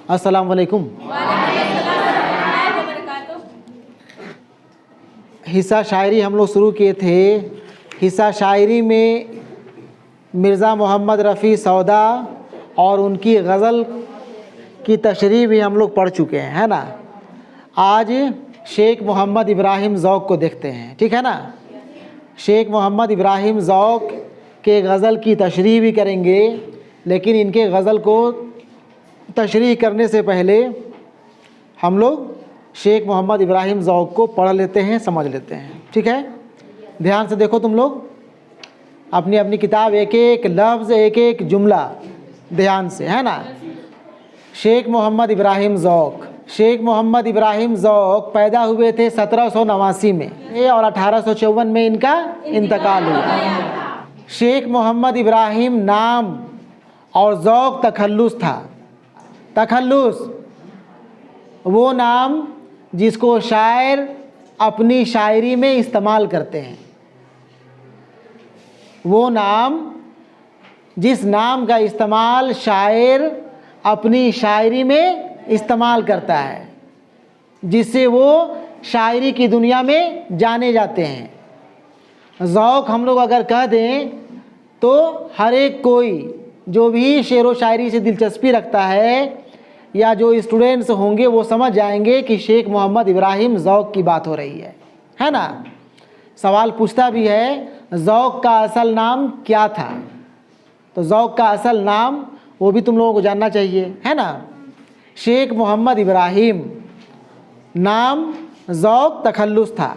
अस्सलाम वालेकुम। हिस्सा शायरी हम लोग शुरू किए थे। हिस्सा शायरी में मिर्ज़ा मोहम्मद रफ़ी सौदा और उनकी गज़ल की तशरीह भी हम लोग पढ़ चुके हैं, है ना। आज शेख मोहम्मद इब्राहिम ज़ौक़ को देखते हैं, ठीक है ना। शेख मोहम्मद इब्राहिम ज़ौक़ के गज़ल की तशरीह भी करेंगे, लेकिन इनके गज़ल को तशरीह करने से पहले हम लोग शेख मोहम्मद इब्राहिम ज़ौक़ को पढ़ लेते हैं, समझ लेते हैं, ठीक है। ध्यान से देखो तुम लोग, अपनी अपनी किताब, एक एक लफ्ज़, एक एक जुमला ध्यान से, है ना। शेख मोहम्मद इब्राहिम ज़ौक़। शेख मोहम्मद इब्राहिम ज़ौक़ पैदा हुए थे 1789 में और 1854 में इनका इंतकाल हुआ। शेख मोहम्मद इब्राहिम नाम और ज़ौक़ तखल्लुस था। तखल्लुस वो नाम जिसको शायर अपनी शायरी में इस्तेमाल करते हैं, वो नाम जिस नाम का इस्तेमाल शायर अपनी शायरी में इस्तेमाल करता है, जिससे वो शायरी की दुनिया में जाने जाते हैं। ज़ौक़ हम लोग अगर कह दें तो हर एक कोई जो भी शेर व शायरी से दिलचस्पी रखता है या जो स्टूडेंट्स होंगे वो समझ जाएंगे कि शेख मोहम्मद इब्राहिम ज़ौक़ की बात हो रही है ना। सवाल पूछता भी है ज़ौक़ का असल नाम क्या था, तो ज़ौक़ का असल नाम वो भी तुम लोगों को जानना चाहिए, है ना। शेख मोहम्मद इब्राहिम नाम ज़ौक़ तखल्लुस था।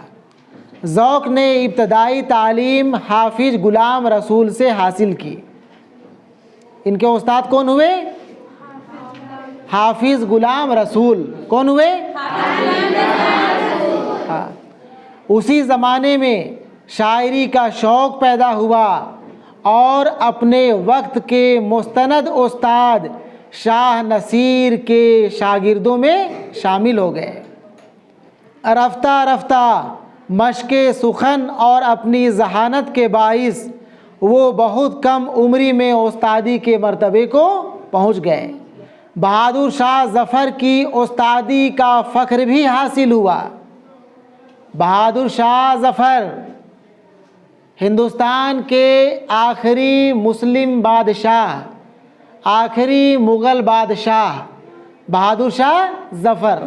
ज़ौक़ ने इब्तदाई तालीम हाफिज़ ग़ुलाम रसूल से हासिल की। इनके उस्ताद कौन हुए? हाफिज़ ग़ुलाम रसूल। कौन हुए? हाँ। उसी ज़माने में शायरी का शौक़ पैदा हुआ और अपने वक्त के मुस्तनद उस्ताद शाह नसीर के शागिर्दों में शामिल हो गए। रफ्ता रफ्ता मशक़े सुखन और अपनी ज़हानत के बाइस वो बहुत कम उम्री में उस्तादी के मर्तबे को पहुँच गए। बहादुर शाह ज़फ़र की उस्तादी का फ़ख्र भी हासिल हुआ। बहादुर शाह ज़फ़र हिंदुस्तान के आखिरी मुस्लिम बादशाह, आखिरी मुग़ल बादशाह बहादुर शाह ज़फ़र,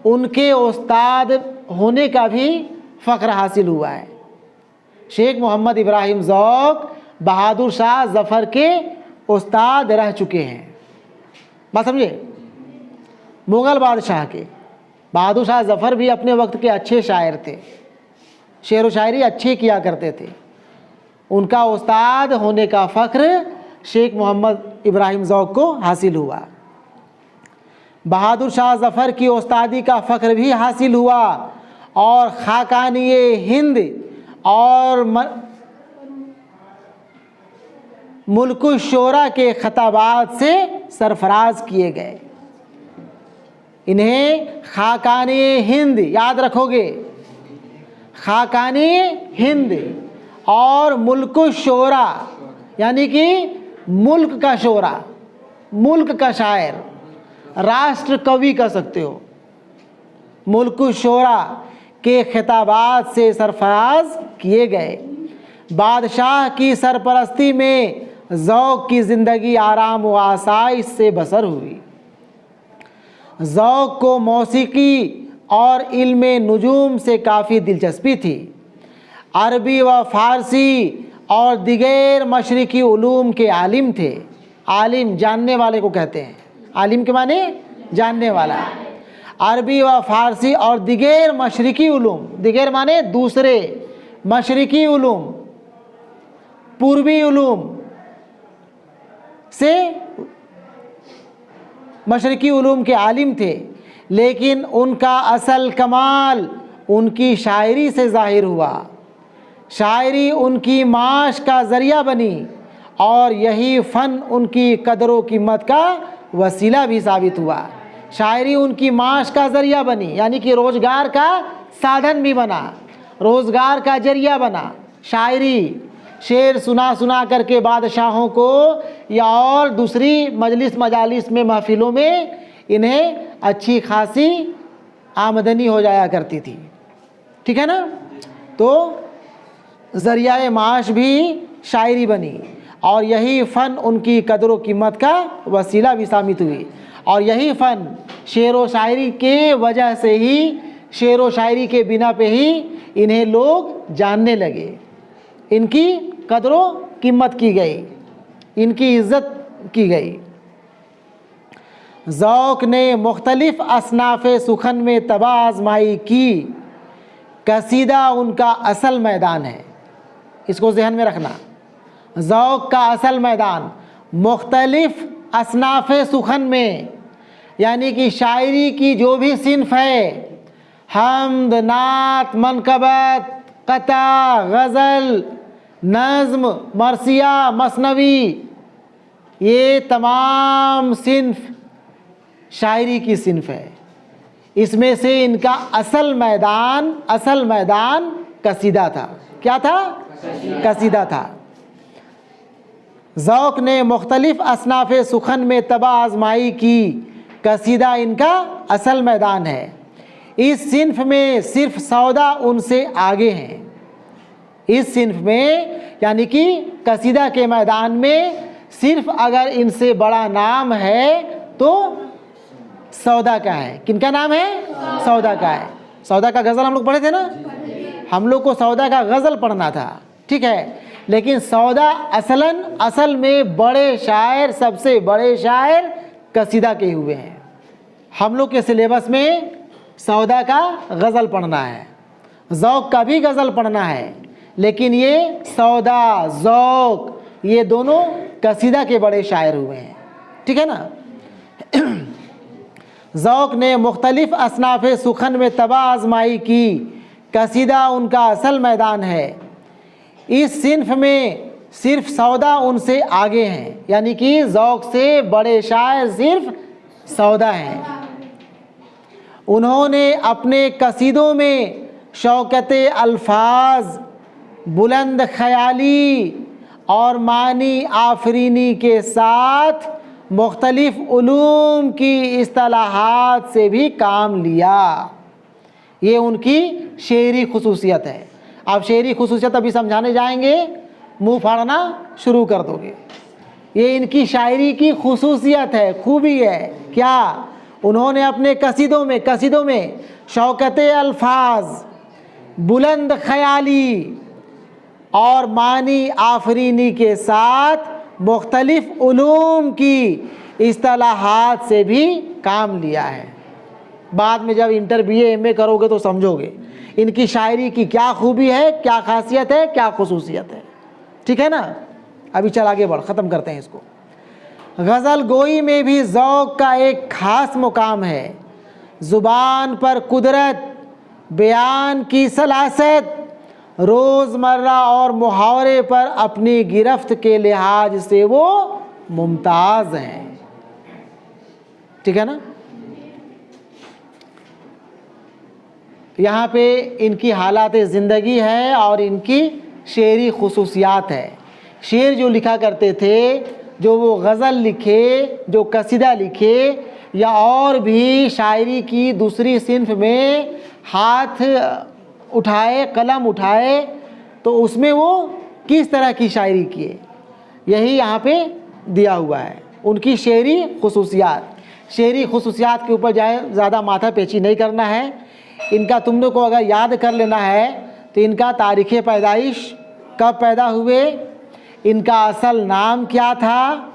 उनके उस्ताद होने का भी फ़ख्र हासिल हुआ है। शेख मोहम्मद इब्राहिम ज़ौक़ बहादुर शाह ज़फ़र के उस्ताद रह चुके हैं। बात समझे? मुग़ल बादशाह के। बहादुर शाह ज़फ़र भी अपने वक्त के अच्छे शायर थे, शेर व शायरी अच्छे किया करते थे। उनका उस्ताद होने का फ़ख्र शेख मोहम्मद इब्राहिम ज़ौक़ को हासिल हुआ। बहादुर शाह ज़फ़र की उस्तादी का फ़ख्र भी हासिल हुआ और ख़ाक़ानी हिंद और मुल्कुश शोरा के ख़ताबात से सरफराज किए गए। इन्हें ख़ाक़ानी हिंद याद रखोगे, ख़ाक़ानी हिंद और मुल्कुश शोरा यानी कि मुल्क का शोरा, मुल्क का शायर, राष्ट्र कवि कह सकते हो। मुल्कुश शोरा के खिताबात से सरफराज किए गए। बादशाह की सरपरस्ती में ज़ौक़ की ज़िंदगी आराम व आसाइश से बसर हुई। ज़ौक़ को मौसीकी और इल्मे नुजूम से काफ़ी दिलचस्पी थी। अरबी व फ़ारसी और दिगैर मशरिकी उलूम के आलिम थे। आलिम जानने वाले को कहते हैं, आलिम के माने जानने वाला। अरबी व फ़ारसी और दिगैर मशरिकी उलूम, दिगैर माने दूसरे, मशरिकी उलूम पूर्वी उलूम से मशरिकी उलूम के आलिम थे, लेकिन उनका असल कमाल उनकी शायरी से ज़ाहिर हुआ। शायरी उनकी माश का ज़रिया बनी और यही फ़न उनकी कदर व कीमत का वसीला भी साबित हुआ। शायरी उनकी माश का ज़रिया बनी यानी कि रोज़गार का साधन भी बना, रोज़गार का ज़रिया बना। शायरी शेर सुना सुना करके बादशाहों को या और दूसरी मजलिस मजालिस में महफिलों में इन्हें अच्छी खासी आमदनी हो जाया करती थी। ठीक है ना। तो ज़रिया माश भी शायरी बनी और यही फ़न उनकी कदर व कीमत का वसीला भी साबित हुई। और यही फ़न शेर व शायरी के वजह से ही, शेर व शायरी के बिना पे ही इन्हें लोग जानने लगे, इनकी कदर व कीमत की गई, इनकी इज़्ज़त की गई। ज़ौक़ ने मुख्तलिफ़ असनाफ़ सुखन में तबाह आज़माई की, कसीदा उनका असल मैदान है। इसको ज़हन में रखना। ज़ौक़ का असल मैदान मुख्तलिफ़ असनाफ़ सुखन में, यानी कि शायरी की जो भी सिन्फ़ है, हम्द, नात, मनक़बत, क़ता, गज़ल, नज़्म, मरसिया, मसनवी, ये तमाम सिन्फ़ शायरी की सिन्फ़ है। इसमें से इनका असल मैदान कसीदा था। क्या था? कसीदा था। ज़ौक़ ने मुख्तलिफ़ असनाफ़ सुखन में तबाह आज़माई की, कसीदा इनका असल मैदान है। इस सिन्फ़ में सिर्फ़ सौदा उनसे आगे हैं। इस सिन्फ़ में यानी कि कसीदा के मैदान में सिर्फ़ अगर इनसे बड़ा नाम है तो सौदा का है। किनका नाम है? सौदा का है। सौदा का गज़ल हम लोग पढ़े थे ना, हम लोग को सौदा का गज़ल पढ़ना था। ठीक है। लेकिन सौदा असल में बड़े शायर, सबसे बड़े शायर कसीदा के हुए हैं। हम लोग के सिलेबस में सौदा का गज़ल पढ़ना है, ज़ौक़ का भी गज़ल पढ़ना है, लेकिन ये सौदा, ज़ौक़, ये दोनों कसीदा के बड़े शायर हुए हैं। ठीक है ना। ज़ौक़ ने मुख्तलिफ़ असनाफ़ सुखन में तबाह आज़माई की, कसीदा उनका असल मैदान है। इस सिन्फ़ में सिर्फ़ सौदा उनसे आगे हैं, यानी कि ज़ौक़ से बड़े शायर सिर्फ़ सौदा हैं। उन्होंने अपने कसीदों में शौक़त अल्फाज, बुलंद ख़याली और मानी आफरीनी के साथ मुख्तलिफ़ उलूम की इस्तिलाहात से भी काम लिया। ये उनकी शेरी खुसूसियत है। अब शेरी खुसूसियत अभी समझाने जाएंगे, मुंह फाड़ना शुरू कर दोगे। ये इनकी शायरी की खुसूसियत है, खूबी है। क्या? उन्होंने अपने कसीदों में शौक़त अल्फाज, बुलंद ख़याली और मानी आफरीनी के साथ मुख्तलिफ़ उलूम की इस्तिलाहात से भी काम लिया है। बाद में जब इंटर BA MA करोगे तो समझोगे इनकी शायरी की क्या खूबी है, क्या खासियत है, क्या खुसूसियत है। ठीक है ना। अभी चल आगे बढ़, ख़त्म करते हैं इसको। गज़ल गोई में भी ज़ौक़ का एक ख़ास मुकाम है। ज़ुबान पर कुदरत, बयान की सलासत, रोज़मर्रा और मुहावरे पर अपनी गिरफ्त के लिहाज से वो मुमताज़ हैं। ठीक है ना। यहाँ पे इनकी हालात ज़िंदगी है और इनकी शेरी खुसूसियात है। शेर जो लिखा करते थे, जो वो गज़ल लिखे, जो कसीदा लिखे, या और भी शायरी की दूसरी सिन्फ़ में हाथ उठाए, कलम उठाए, तो उसमें वो किस तरह की शायरी किए, यही यहाँ पे दिया हुआ है। उनकी शेरी खुसूसियात के ऊपर ज़्यादा माथा पेची नहीं करना है। इनका तुम लोग को अगर याद कर लेना है तो इनका तारीख़ पैदाइश, कब पैदा हुए, इनका असल नाम क्या था,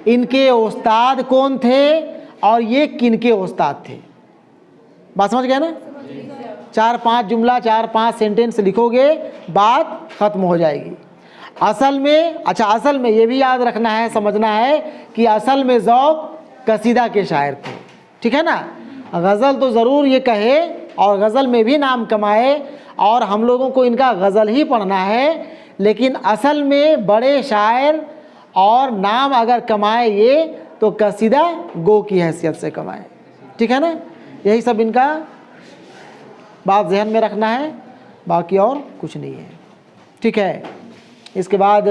इनके उस्ताद कौन थे और ये किनके उस्ताद थे। बात समझ गए ना। 4-5 जुमला, 4-5 सेंटेंस लिखोगे, बात ख़त्म हो जाएगी। असल में ये भी याद रखना है, समझना है कि असल में ज़ौक़ कसीदा के शायर थे। ठीक है ना। गज़ल तो ज़रूर ये कहे और गज़ल में भी नाम कमाए, और हम लोगों को इनका गज़ल ही पढ़ना है, लेकिन असल में बड़े शायर और नाम अगर कमाए ये, तो कसीदा गो की हैसियत से कमाए। ठीक है ना। यही सब इनका बात ज़हन में रखना है, बाकी और कुछ नहीं है। ठीक है। इसके बाद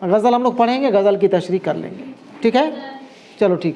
गज़ल हम लोग पढ़ेंगे, गज़ल की तशरीह कर लेंगे। ठीक है। चलो ठीक।